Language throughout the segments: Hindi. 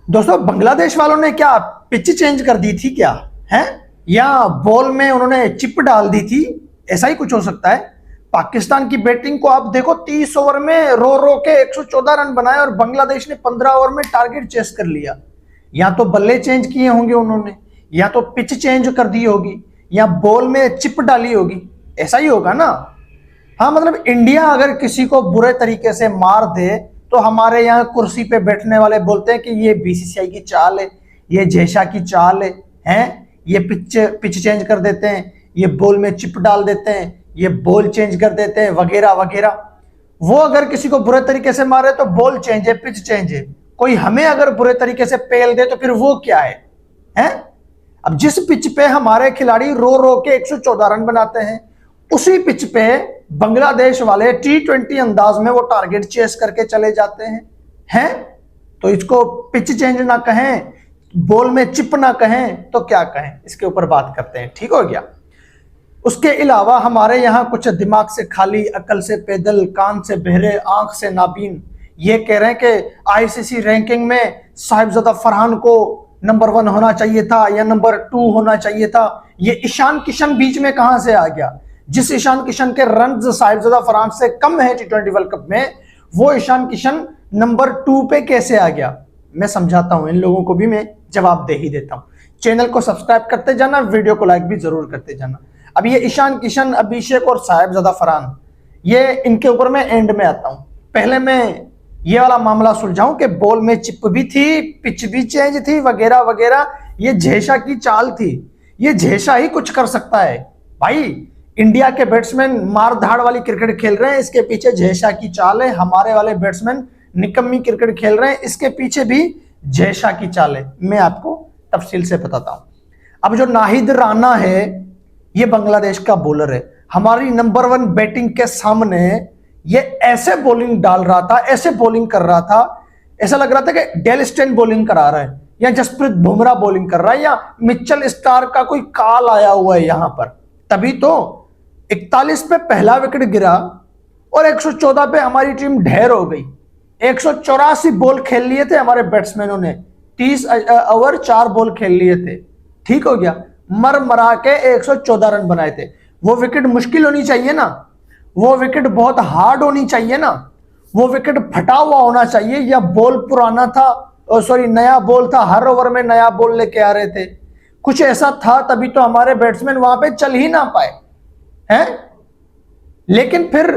दोस्तों बांग्लादेश वालों ने क्या पिच चेंज कर दी थी क्या है, या बॉल में उन्होंने चिप डाल दी थी? ऐसा ही कुछ हो सकता है। पाकिस्तान की बैटिंग को आप देखो, 30 ओवर में रो रो के 114 रन बनाए और बांग्लादेश ने 15 ओवर में टारगेट चेस कर लिया। या तो बल्ले चेंज किए होंगे उन्होंने, या तो पिच चेंज कर दी होगी, या बॉल में चिप डाली होगी। ऐसा ही होगा ना। हाँ, मतलब इंडिया अगर किसी को बुरे तरीके से मार दे तो हमारे यहाँ कुर्सी पे बैठने वाले बोलते हैं कि ये बीसीसीआई की चाल है, ये जैशा की चाल है, हैं? ये पिच चेंज कर देते हैं, ये बॉल में चिप डाल देते हैं, ये बॉल चेंज कर देते हैं, वगैरह वगैरह। वो अगर किसी को बुरे तरीके से मारे तो बॉल चेंज है, पिच चेंज है। कोई हमें अगर बुरे तरीके से पेल दे तो फिर वो क्या है, हैं? अब जिस पिच पे हमारे खिलाड़ी रो रो के 114 रन बनाते हैं, उसी पिच पे बांग्लादेश वाले T20 अंदाज में वो टारगेट चेस करके चले जाते हैं। तो इसको पिच चेंज ना कहें, बॉल में चिप ना कहें, तो क्या कहें? इसके ऊपर बात करते हैं, ठीक हो गया। उसके अलावा हमारे यहाँ कुछ दिमाग से खाली, अकल से पैदल, कान से बहरे, आंख से नाबीन ये कह रहे हैं कि आईसीसी रैंकिंग में साहिबजादा फरहान को नंबर 1 होना चाहिए था या नंबर 2 होना चाहिए था। ये ईशान किशन बीच में कहां से आ गया? जिस ईशान किशन के रन साहिबजादा फरहान से कम है T20 वर्ल्ड कप में, वो ईशान किशन नंबर 2 पे कैसे आ गया? मैं समझाता हूं, इन लोगों को भी मैं जवाब दे ही देता हूं। चैनल को सब्सक्राइब करते जाना, वीडियो को लाइक भी जरूर करते जाना। अब ये ईशान किशन, अभिषेक और साहिबजादा फरहान, ये इनके ऊपर मैं एंड में आता हूं। पहले मैं ये वाला मामला सुलझाऊं कि बॉल में चिप भी थी, पिच भी चेंज थी, वगैरह वगैरह। ये झेशा की चाल थी, ये झेशा ही कुछ कर सकता है भाई। इंडिया के बैट्समैन मार धाड़ वाली क्रिकेट खेल रहे हैं, इसके पीछे झेशा की चाल है। हमारे वाले बैट्समैन निकम्मी क्रिकेट खेल रहे हैं, इसके पीछे भी झेशा की चाल है। मैं आपको तफसील से बताता हूं। अब जो नाहिद राणा है, ये बांग्लादेश का बॉलर है। हमारी नंबर 1 बैटिंग के सामने ये ऐसे बॉलिंग डाल रहा था, ऐसे बॉलिंग कर रहा था, ऐसा लग रहा था कि डेल स्टेन बॉलिंग करा रहा है, या जसप्रीत बुमराह बॉलिंग कर रहा है, या मिचेल स्टार्क का कोई काल आया हुआ है यहां पर। तभी तो 41 पे पहला विकेट गिरा और 114 पे हमारी टीम ढेर हो गई। 184 बॉल खेल लिए थे हमारे बैट्समैनों ने, 30 ओवर 4 बॉल खेल लिए थे, ठीक हो गया। मर मरा के 114 रन बनाए थे। वो विकेट मुश्किल होनी चाहिए ना, वो विकेट बहुत हार्ड होनी चाहिए ना, वो विकेट फटा हुआ होना चाहिए, या बॉल पुराना था, सॉरी नया बॉल था, हर ओवर में नया बॉल लेके आ रहे थे। कुछ ऐसा था, तभी तो हमारे बैट्समैन वहां पे चल ही ना पाए हैं। लेकिन फिर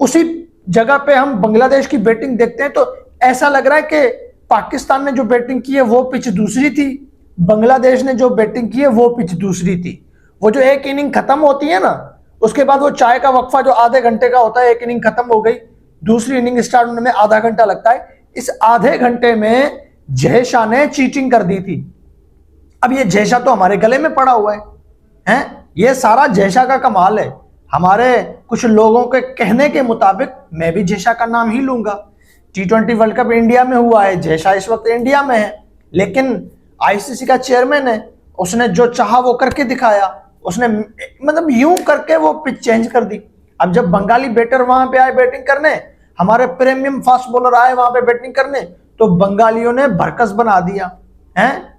उसी जगह पे हम बांग्लादेश की बैटिंग देखते हैं तो ऐसा लग रहा है कि पाकिस्तान ने जो बैटिंग की है वो पिच दूसरी थी, बांग्लादेश ने जो बैटिंग की है वो पिच दूसरी थी। वो जो एक इनिंग खत्म होती है ना, उसके बाद वो चाय का वक्फा जो आधे घंटे का होता है, एक इनिंग खत्म हो गई, दूसरी इनिंग स्टार्ट होने में आधा घंटा लगता है। इस आधे घंटे में जयशा ने चीटिंग कर दी थी। अब ये जयशा तो हमारे गले में पड़ा हुआ है? ये सारा जयशा का कमाल है। हमारे कुछ लोगों के कहने के मुताबिक मैं भी जयशा का नाम ही लूंगा। T20 वर्ल्ड कप इंडिया में हुआ है, जयशा इस वक्त इंडिया में है, लेकिन आईसीसी का चेयरमैन है, उसने जो चाहा वो करके दिखाया। उसने मतलब यूं करके वो पिच चेंज कर दी। अब जब बंगाली बैटर वहां पे आए बैटिंग करने, हमारे प्रीमियम फास्ट बॉलर आए वहां पे बैटिंग करने, तो बंगालियों ने भरकस बना दिया है।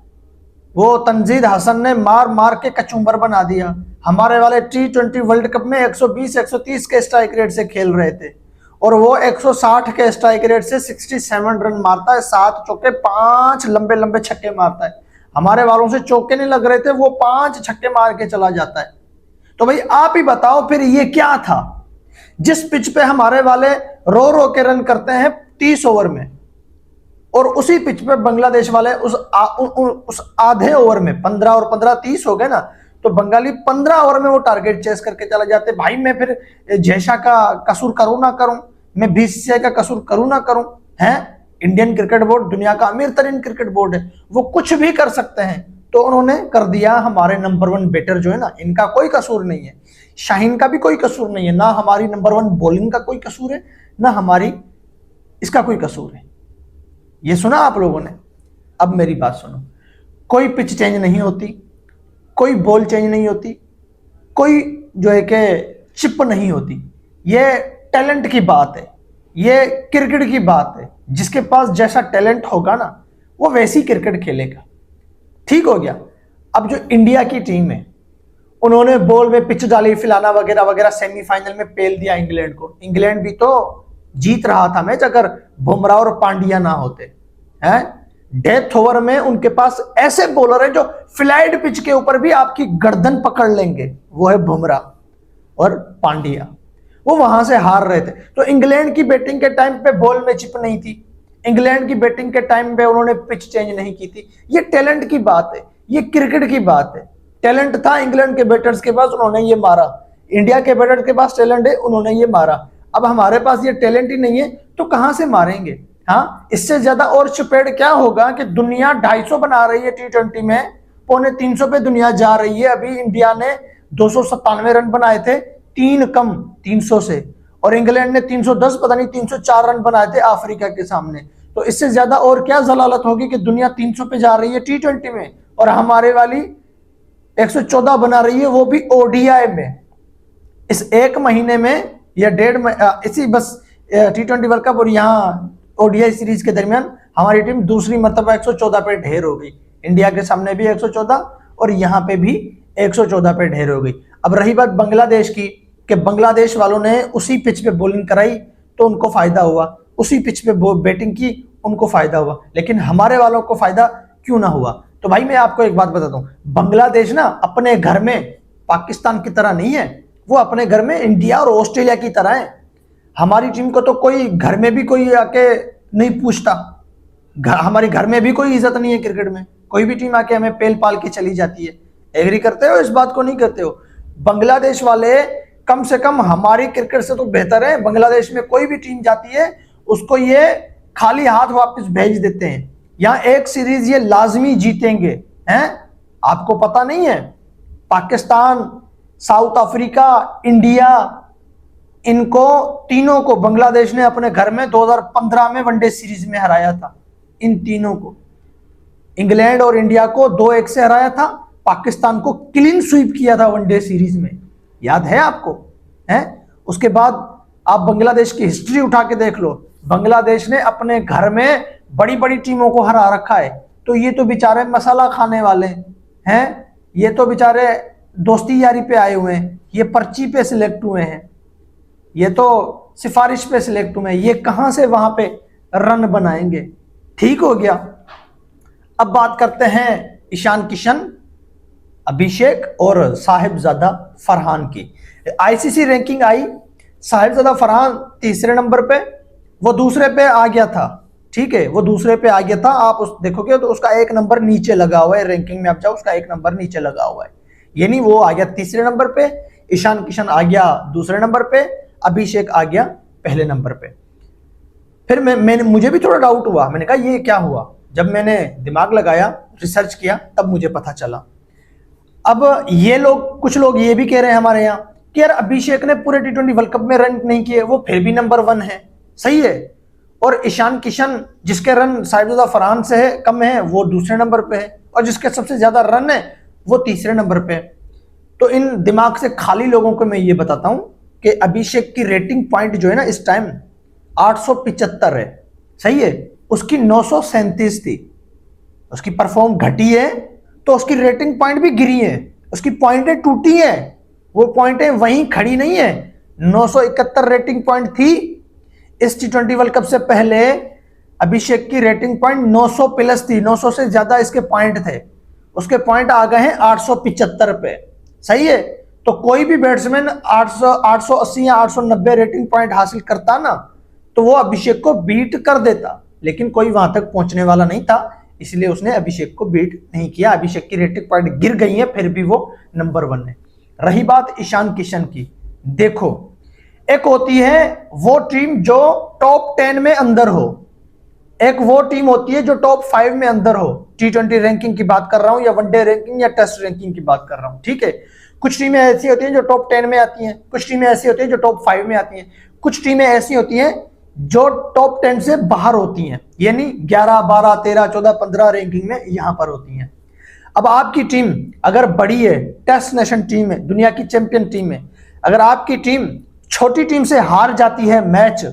वो तंजीद हसन ने मार मार के कचुम्बर बना दिया। हमारे वाले T20 वर्ल्ड कप में 120-130 के स्ट्राइक रेट से खेल रहे थे, और वो 160 के स्ट्राइक रेट से 67 रन मारता है, 7 चौके, 5 लंबे लंबे छक्के मारता है। हमारे वालों से चौके नहीं लग रहे थे, वो 5 छक्के मार के चला जाता है। तो भाई आप ही बताओ फिर ये क्या था? जिस पिच पे हमारे वाले रो रो के रन करते हैं 30 ओवर में, और उसी पिच पे बांग्लादेश वाले उस आधे ओवर में 15 और 15 30 हो गए ना, तो बंगाली 15 ओवर में वो टारगेट चेस करके चला जाते। भाई मैं फिर जयशा का कसूर करूं ना करूं, मैं बीसीसीआई का कसूर करूं ना करूं, हैं? इंडियन क्रिकेट बोर्ड दुनिया का अमीर तरीन क्रिकेट बोर्ड है, वो कुछ भी कर सकते हैं। तो उन्होंने कर दिया। हमारे नंबर 1 बैटर जो है ना, इनका कोई कसूर नहीं है, शाहीन का भी कोई कसूर नहीं है, ना हमारी नंबर 1 बॉलिंग का कोई कसूर है, ना हमारी इसका कोई कसूर है। ये सुना आप लोगों ने? अब मेरी बात सुनो। कोई पिच चेंज नहीं होती, कोई बॉल चेंज नहीं होती, कोई जो है कि चिप नहीं होती। ये टैलेंट की बात है, ये क्रिकेट की बात है। जिसके पास जैसा टैलेंट होगा ना, वो वैसी क्रिकेट खेलेगा। ठीक हो गया। अब जो इंडिया की टीम है, उन्होंने बॉल में पिच डाली, फैलाना वगैरह वगैरह, सेमीफाइनल में पेल दिया इंग्लैंड को। इंग्लैंड भी तो जीत रहा था मैच अगर बुमराह और पांड्या ना होते हैं। डेथ ओवर में उनके पास ऐसे बॉलर है जो फ्लैट पिच के ऊपर भी आपकी गर्दन पकड़ लेंगे, वो है बुमराह और पांड्या। वो वहां से हार रहे थे। तो इंग्लैंड की बैटिंग के टाइम पे बॉल में चिप नहीं थी, इंग्लैंड की बैटिंग के टाइम पे उन्होंने पिच चेंज नहीं की थी। ये टैलेंट की बात है, ये क्रिकेट की बात है। टैलेंट था इंग्लैंड के बैटर्स के पास, उन्होंने ये मारा। इंडिया के बैटर्स के पास टैलेंट है, उन्होंने ये मारा। अब हमारे पास ये टैलेंट ही नहीं है तो कहां से मारेंगे। हाँ, इससे ज्यादा और चपेट क्या होगा कि दुनिया 250 बना रही है T20 में, 250 पे दुनिया जा रही है। अभी इंडिया ने 297 रन बनाए थे, 3 कम 300 से, और इंग्लैंड ने 310 पता नहीं 304 रन बनाए थे अफ्रीका के सामने। तो इससे ज्यादा और क्या जलालत होगी कि दुनिया 300 पे जा रही है T20 में, और हमारे वाली 114 बना रही है, वो भी ODI में। इस एक महीने में या इसी बस T20 वर्ल्ड कप और यहाँ ODI सीरीज के दरमियान हमारी टीम दूसरी मरतबा 114 पे ढेर हो गई। इंडिया के सामने भी 114 और यहाँ पे भी 114 पे ढेर हो गई। अब रही बात बांग्लादेश की, कि बांग्लादेश वालों ने उसी पिच पे बॉलिंग कराई तो उनको फायदा हुआ, उसी पिच पे बैटिंग की उनको फायदा हुआ, लेकिन हमारे वालों को फायदा क्यों ना हुआ। तो भाई मैं आपको एक बात बताता हूँ, बांग्लादेश ना अपने घर में पाकिस्तान की तरह नहीं है, वो अपने घर में इंडिया और ऑस्ट्रेलिया की तरह है। हमारी टीम को तो कोई घर में भी कोई आके नहीं पूछता, हमारे घर में भी कोई इज्जत नहीं है क्रिकेट में। कोई भी टीम आके हमें पेल पाल के चली जाती है। एग्री करते हो इस बात को? नहीं करते हो? बांग्लादेश वाले कम से कम हमारी क्रिकेट से तो बेहतर है। बांग्लादेश में कोई भी टीम जाती है उसको ये खाली हाथ वापस भेज देते हैं। यहाँ एक सीरीज ये लाजमी जीतेंगे हैं। आपको पता नहीं है, पाकिस्तान, साउथ अफ्रीका, इंडिया, इनको तीनों को बांग्लादेश ने अपने घर में 2015 में वनडे सीरीज में हराया था। इन तीनों को, इंग्लैंड और इंडिया को 2-1 से हराया था, पाकिस्तान को क्लीन स्वीप किया था वनडे सीरीज में, याद है आपको? है? उसके बाद आप बांग्लादेश की हिस्ट्री उठा के देख लो, बांग्लादेश ने अपने घर में बड़ी बड़ी टीमों को हरा रखा है। तो ये तो बेचारे मसाला खाने वाले हैं, ये तो बेचारे दोस्ती यारी पे आए हुए हैं, ये पर्ची पे सिलेक्ट हुए हैं, ये तो सिफारिश पे सिलेक्ट हुए हैं, ये कहां से वहां पे रन बनाएंगे। ठीक हो गया। अब बात करते हैं ईशान किशन, अभिषेक और साहिबजादा फरहान की। आईसीसी रैंकिंग आई, साहिबजादा फरहान तीसरे नंबर पे, वो दूसरे पे आ गया था। ठीक है, वो दूसरे पे आ गया था। आप उस देखोगे तो उसका एक नंबर नीचे लगा हुआ है रैंकिंग में, आप जाओ उसका एक नंबर नीचे लगा हुआ है, यानी वो आ गया तीसरे नंबर पे, ईशान किशन आ गया दूसरे नंबर पे, अभिषेक आ गया पहले नंबर पे। फिर मैंने मुझे भी थोड़ा डाउट हुआ, मैंने कहा ये क्या हुआ। जब मैंने दिमाग लगाया, रिसर्च किया, तब मुझे पता चला। अब ये लोग, कुछ लोग ये भी कह रहे हैं हमारे यहाँ कि यार अभिषेक ने पूरे T20 वर्ल्ड कप में रन नहीं किए, वो फिर भी नंबर 1 है, सही है। और ईशान किशन जिसके रन साहिबजादा फरहान से है कम है, वो दूसरे नंबर पे है, और जिसके सबसे ज्यादा रन है वो तीसरे नंबर पे है। तो इन दिमाग से खाली लोगों को मैं ये बताता हूं कि अभिषेक की रेटिंग पॉइंट जो है ना इस टाइम 875 है, सही है। उसकी 937 थी, उसकी परफॉर्म घटी है तो उसकी रेटिंग पॉइंट भी गिरी है, उसकी पॉइंटें टूटी है, वो पॉइंटें वहीं खड़ी नहीं है। 971 रेटिंग पॉइंट थी इस T20 वर्ल्ड कप से पहले, अभिषेक की रेटिंग पॉइंट 900 प्लस थी, 900 से ज्यादा इसके पॉइंट थे, उसके पॉइंट आ गए हैं 875 पे, सही है। तो कोई भी बैट्समैन 880 या 890 रेटिंग पॉइंट हासिल करता ना तो वो अभिषेक को बीट कर देता, लेकिन कोई वहां तक पहुंचने वाला नहीं था, इसलिए उसने अभिषेक को बीट नहीं किया। अभिषेक की रेटिंग पॉइंट गिर गई है, फिर भी वो नंबर 1 है। रही बात ईशान किशन की, देखो एक होती है वो टीम जो टॉप 10 में अंदर हो, एक वो टीम होती है जो टॉप 5 में अंदर हो। T20 रैंकिंग की बात कर रहा हूं या वनडे रैंकिंग या टेस्ट रैंकिंग की बात कर रहा हूं, ठीक है। कुछ टीमें ऐसी होती हैं जो टॉप 10 में आती हैं, कुछ टीमें ऐसी होती हैं जो टॉप 5 में आती हैं, कुछ टीमें ऐसी होती हैं जो टॉप 10 से बाहर होती हैं, यानी 11, 12, 13, 14, 15 रैंकिंग में यहां पर होती हैं। अब आपकी टीम अगर बड़ी है, टेस्ट नेशन टीम है, दुनिया की चैंपियन टीम है, अगर आपकी टीम छोटी टीम से हार जाती है मैच,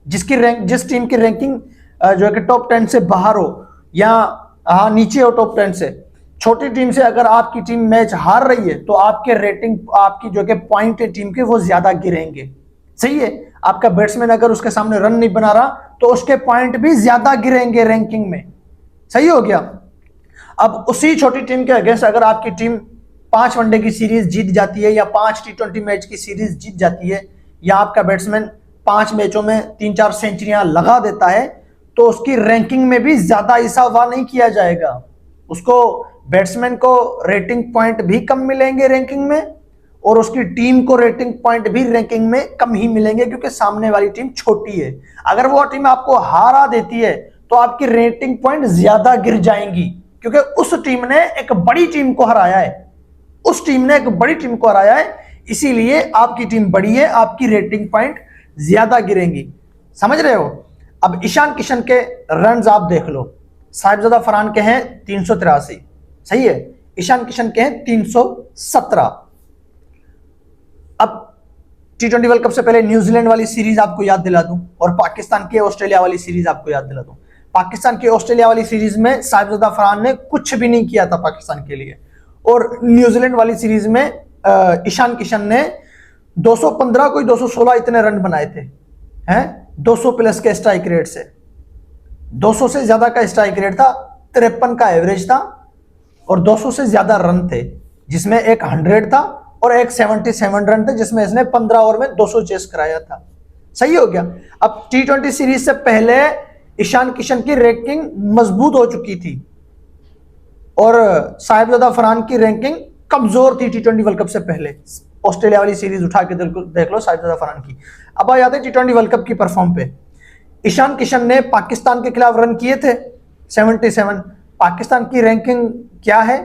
जिस टीम की रैंकिंग जो है कि टॉप 10 से बाहर हो, या हाँ नीचे हो टॉप 10 से, छोटी टीम से अगर आपकी टीम मैच हार रही है तो आपके रेटिंग, आपकी जो कि पॉइंट है टीम के, वो ज्यादा गिरेंगे। सही है, आपका बैट्समैन अगर उसके सामने रन नहीं बना रहा तो उसके पॉइंट भी ज्यादा गिरेंगे रैंकिंग में। सही हो गया। अब उसी छोटी टीम के अगेंस्ट अगर आपकी टीम 5 वनडे की सीरीज जीत जाती है या 5 T20 मैच की सीरीज जीत जाती है, या आपका बैट्समैन 5 मैचों में 3-4 सेंचुरियां लगा देता है, तो उसकी रैंकिंग में भी ज्यादा इजाफा नहीं किया जाएगा। उसको, बैट्समैन को रेटिंग पॉइंट भी कम मिलेंगे रैंकिंग में, और उसकी टीम को रेटिंग पॉइंट भी रैंकिंग में कम ही मिलेंगे, क्योंकि सामने वाली टीम छोटी है। अगर वो टीम आपको हारा देती है तो आपकी रेटिंग पॉइंट ज्यादा गिर जाएंगी, क्योंकि उस टीम ने एक बड़ी टीम को हराया है, उस टीम ने एक बड़ी टीम को हराया है, इसीलिए आपकी टीम बड़ी है, आपकी रेटिंग पॉइंट ज्यादा गिरेंगी। समझ रहे हो। अब ईशान किशन के रन्स आप देख लो, साहिबजादा फरहान के हैं 383, सही है, ईशान किशन के हैं 317। अब T20 वर्ल्ड कप से पहले न्यूजीलैंड वाली सीरीज आपको याद दिला दूं, और पाकिस्तान के ऑस्ट्रेलिया वाली सीरीज आपको याद दिला दूं। पाकिस्तान की ऑस्ट्रेलिया वाली सीरीज में साहिबजादा फरहान ने कुछ भी नहीं किया था पाकिस्तान के लिए, और न्यूजीलैंड वाली सीरीज में ईशान किशन ने 215 कोई 216 इतने रन बनाए थे, हैं 200 प्लस के स्ट्राइक रेट से, 200 से ज्यादा का स्ट्राइक रेट था, 53 का एवरेज था, और 200 से ज्यादा रन थे, जिसमें एक 100 था और एक 77 रन थे, जिसमें इसने 15 ओवर में 200 चेस कराया था। सही हो गया। अब T20 सीरीज से पहले ईशान किशन की रैंकिंग मजबूत हो चुकी थी, और साहिबजादा फरहान की रैंकिंग कमजोर थी T20 वर्ल्ड कप से पहले। ऑस्ट्रेलिया वाली सीरीज उठा के देख लो साहिबजादा फरहान की। अब आ जाते T20 वर्ल्ड कप की परफॉर्म पे। ईशान किशन ने पाकिस्तान के खिलाफ रन किए थे 77। पाकिस्तान की रैंकिंग क्या है,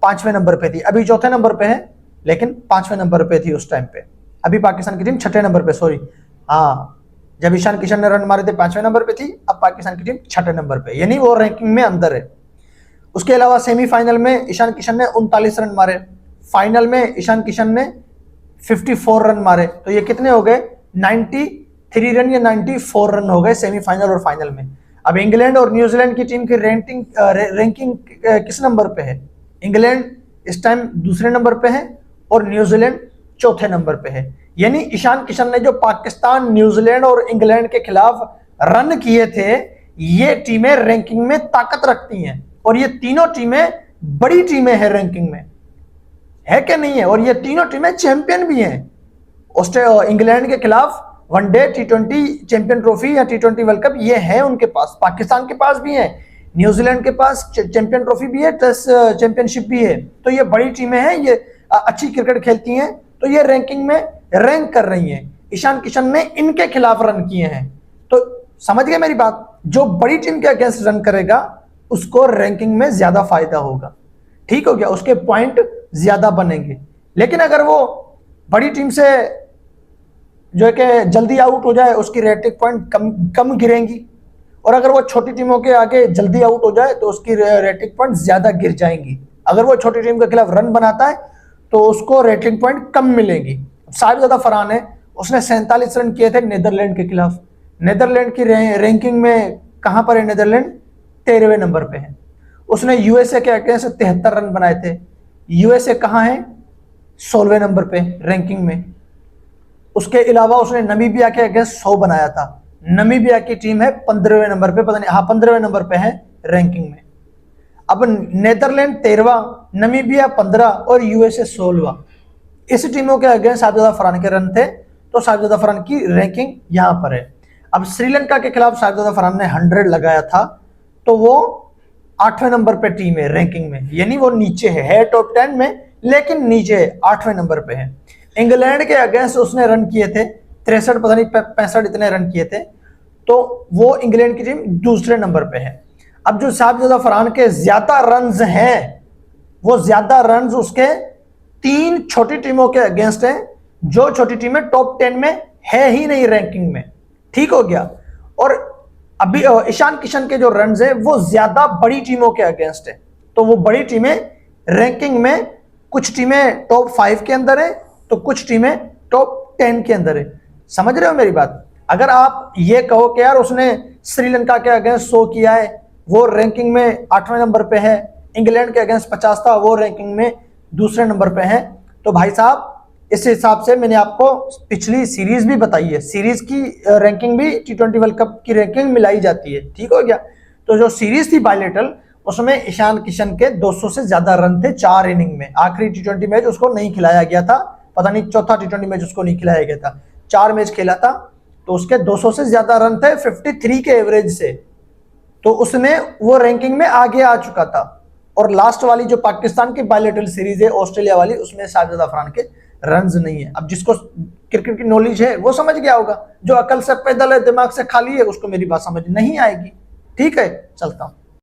5वें नंबर पे थी, अभी 4थे नंबर पे है, लेकिन 5वें नंबर पे थी उस टाइम पे। अभी पाकिस्तान की टीम 6ठे नंबर पे, सॉरी, हाँ, जब ईशान किशन ने रन मारे थे 5वें नंबर पे थी, अब पाकिस्तान की टीम 6ठे नंबर पे, यानी वो रैंकिंग में अंदर है। उसके अलावा सेमीफाइनल में ईशान किशन ने 39 रन मारे, फाइनल में ईशान किशन ने 54 रन मारे, तो ये कितने हो गए, 93 रन या 94 रन हो गए सेमीफाइनल और फाइनल में। अब इंग्लैंड और न्यूजीलैंड की टीम की रैंकिंग किस नंबर पे है, इंग्लैंड इस टाइम दूसरे नंबर पे है और न्यूजीलैंड चौथे नंबर पे है। यानी ईशान किशन ने जो पाकिस्तान, न्यूजीलैंड और इंग्लैंड के खिलाफ रन किए थे, ये टीमें रैंकिंग में ताकत रखती हैं, और ये तीनों टीमें बड़ी टीमें हैं रैंकिंग में, है क्या नहीं है, और ये तीनों टीमें चैंपियन भी हैं। इंग्लैंड के खिलाफ वनडे T20 चैंपियन ट्रॉफी या T20 वर्ल्ड कप ये है उनके पास, पाकिस्तान के पास भी है, न्यूजीलैंड के पास चैंपियन ट्रॉफी भी है, टेस्ट चैंपियनशिप भी है। तो ये बड़ी टीमें हैं, ये अच्छी क्रिकेट खेलती हैं, तो ये रैंकिंग में रैंक कर रही हैं। ईशान किशन ने इनके खिलाफ रन किए हैं, तो समझ गए मेरी बात। जो बड़ी टीम के अगेंस्ट रन करेगा उसको रैंकिंग में ज्यादा फायदा होगा, ठीक हो गया, उसके पॉइंट ज्यादा बनेंगे। लेकिन अगर वो बड़ी टीम से जो है कि जल्दी आउट हो जाए, उसकी रेटिंग पॉइंट कम गिरेंगी, और अगर वो छोटी टीमों के आगे जल्दी आउट हो जाए तो उसकी रेटिंग पॉइंट ज्यादा गिर जाएंगी। अगर वो छोटी टीम के खिलाफ रन बनाता है तो उसको रेटिंग पॉइंट कम मिलेंगी। साहिबजादा फरहान है, उसने 47 रन किए थे नीदरलैंड के खिलाफ। नीदरलैंड की रैंकिंग में कहां पर है नीदरलैंड, 13वें नंबर पे है। उसने यूएसए के अगेंस्ट 73 रन बनाए थे, यूएसए कहां है, 16वें नंबर पे रैंकिंग में। उसके अलावा उसने नमीबिया के अगेंस्ट 100 बनाया था, नमीबिया की टीम है 15वें नंबर पे, पता नहीं, हाँ 15वें नंबर पे है रैंकिंग में। अब नेदरलैंड 13वां, नमीबिया 15 और यूएसए 16वां। इस टीमों के अगेंस्ट साहिबजादा फरहान के रन थे, तो साहिबजादा फरहान की रैंकिंग यहां पर है। अब श्रीलंका के खिलाफ साहिबजादा फरहान ने 100 लगाया था, तो वो 8वें नंबर पे टीम है रैंकिंग में, यानी वो नीचे है टॉप 10 में, लेकिन नीचे 8वें नंबर पे है। इंग्लैंड के अगेंस्ट उसने रन किए थे 63, पता नहीं 65 इतने रन किए थे, तो वो इंग्लैंड की टीम दूसरे नंबर पे है। अब जो साहिबजादा फरहान के ज्यादा रन्स हैं, वो ज्यादा रन्स उसके 3 छोटी टीमों के अगेंस्ट हैं, जो छोटी टीमें टॉप 10 में है ही नहीं रैंकिंग में, ठीक हो गया। और अभी ईशान किशन के जो रन्स हैं वो ज्यादा बड़ी टीमों के अगेंस्ट है, तो वो बड़ी टीमें रैंकिंग में, कुछ टीमें टॉप 5 के अंदर है तो कुछ टीमें टॉप 10 के अंदर है। समझ रहे हो मेरी बात। अगर आप ये कहो कि यार उसने श्रीलंका के अगेंस्ट 100 किया है, वो रैंकिंग में 8वें नंबर पे है। इंग्लैंड के अगेंस्ट 50 था, वो रैंकिंग में दूसरे नंबर पे है। तो भाई साहब इस हिसाब से मैंने आपको पिछली सीरीज भी बताई है, सीरीज की रैंकिंग भी T20 वर्ल्ड कप की रैंकिंग मिलाई जाती है, ठीक हो गया। तो जो सीरीज थी बायलेटरल, उसमें ईशान किशन के 200 से ज्यादा रन थे 4 इनिंग में। आखिरी T20 मैच उसको नहीं खिलाया गया था, पता नहीं चौथा T20 मैच उसको नहीं खिलाया गया था, 4 मैच खेला था, तो उसके 200 से ज्यादा रन थे 53 के एवरेज से, तो उसने वो रैंकिंग में आगे आ चुका था। और लास्ट वाली जो पाकिस्तान की बायलेटरल सीरीज है ऑस्ट्रेलिया वाली, उसमें शाहिद अफरान के रन्स नहीं है। अब जिसको क्रिकेट की नॉलेज है वो समझ गया होगा, जो अकल से पैदल है दिमाग से खाली है उसको मेरी बात समझ नहीं आएगी। ठीक है, चलता हूं।